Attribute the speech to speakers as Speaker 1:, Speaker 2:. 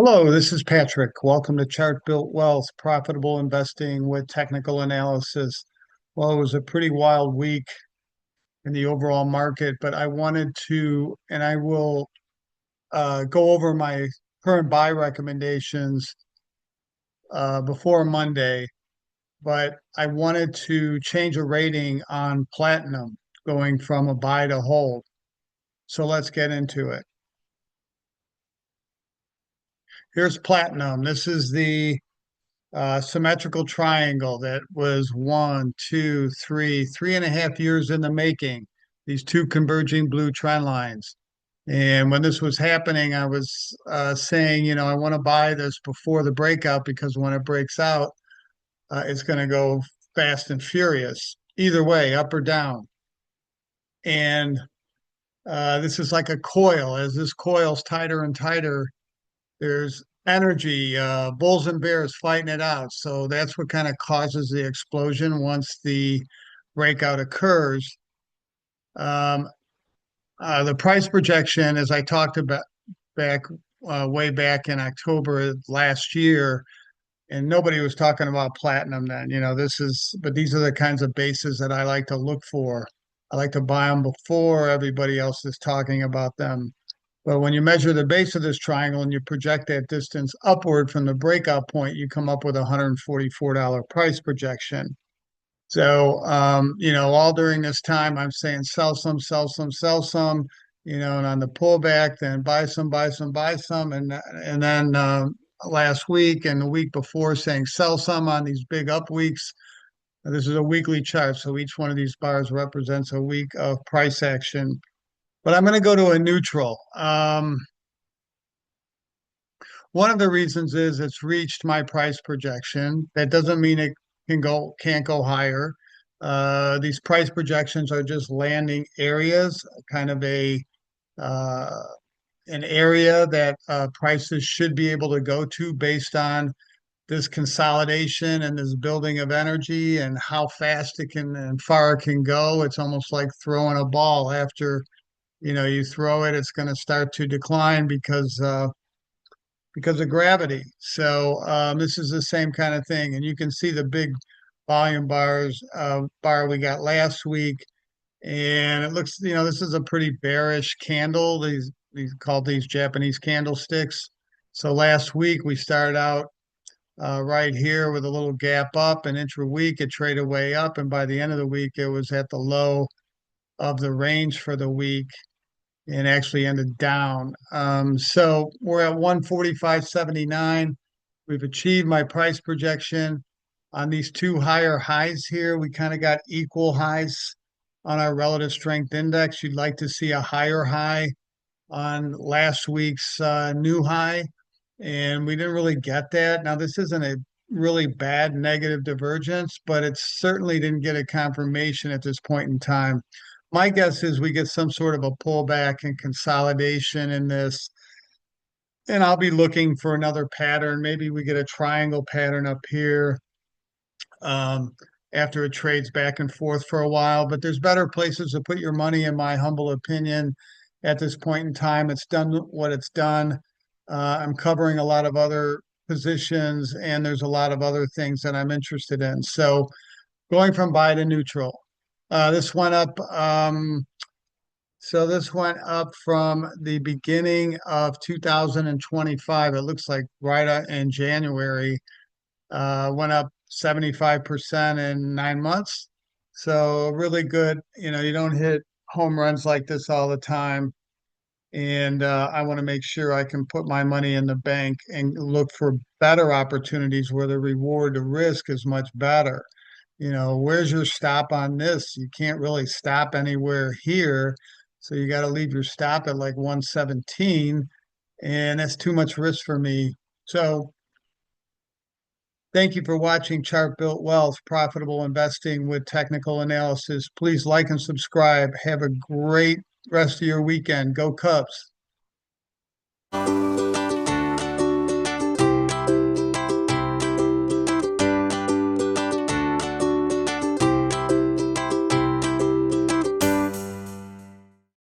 Speaker 1: Hello, this is Patrick. Welcome to Chart Built Wealth, Profitable Investing with Technical Analysis. Well, it was a pretty wild week in the overall market, but I wanted to, and I will go over my current buy recommendations before Monday, but I wanted to change a rating on platinum going from a buy to hold. So let's get into it. Here's platinum. This is the symmetrical triangle that was 3.5 years in the making, these two converging blue trend lines. And when this was happening, I was saying, I want to buy this before the breakout because when it breaks out, it's going to go fast and furious, either way, up or down. And this is like a coil. As this coil's tighter and tighter, there's energy, bulls and bears fighting it out. So that's what kind of causes the explosion once the breakout occurs. Um, the price projection, as I talked about back way back in October last year, and nobody was talking about platinum then. But these are the kinds of bases that I like to look for. I like to buy them before everybody else is talking about them. But when you measure the base of this triangle and you project that distance upward from the breakout point, you come up with a $144 price projection. So, all during this time, I'm saying sell some, sell some, sell some, and on the pullback, then buy some, buy some, buy some. And then last week and the week before saying sell some on these big up weeks. This is a weekly chart. So each one of these bars represents a week of price action, but I'm going to go to a neutral. One of the reasons is it's reached my price projection. That doesn't mean it can't go higher. These price projections are just landing areas, kind of uh, an area that prices should be able to go to based on this consolidation and this building of energy and how fast it can and far it can go. It's almost like throwing a ball after you throw it, it's going to start to decline because of gravity. So this is the same kind of thing, and you can see the big volume bar we got last week, and it looks, this is a pretty bearish candle. These called these Japanese candlesticks. So last week we started out right here with a little gap up, and intra-week it traded way up, and by the end of the week it was at the low of the range for the week and actually ended down. So we're at 145.79. We've achieved my price projection on these two higher highs here. We kind of got equal highs on our relative strength index. You'd like to see a higher high on last week's new high, and we didn't really get that. Now, this isn't a really bad negative divergence, but it certainly didn't get a confirmation at this point in time. My guess is we get some sort of a pullback and consolidation in this, and I'll be looking for another pattern. Maybe we get a triangle pattern up here um, after it trades back and forth for a while. But there's better places to put your money, in my humble opinion. At this point in time, it's done what it's done. I'm covering a lot of other positions, and there's a lot of other things that I'm interested in. So going from buy to neutral. This went up. So this went up from the beginning of 2025. It looks like in January, went up 75% in 9 months. So really good. You don't hit home runs like this all the time. And I want to make sure I can put my money in the bank and look for better opportunities where the reward to risk is much better. Where's your stop on this? You can't really stop anywhere here. So you got to leave your stop at like 117, and that's too much risk for me. So thank you for watching Chart Built Wealth, Profitable Investing with Technical Analysis. Please like and subscribe. Have a great rest of your weekend. Go Cubs.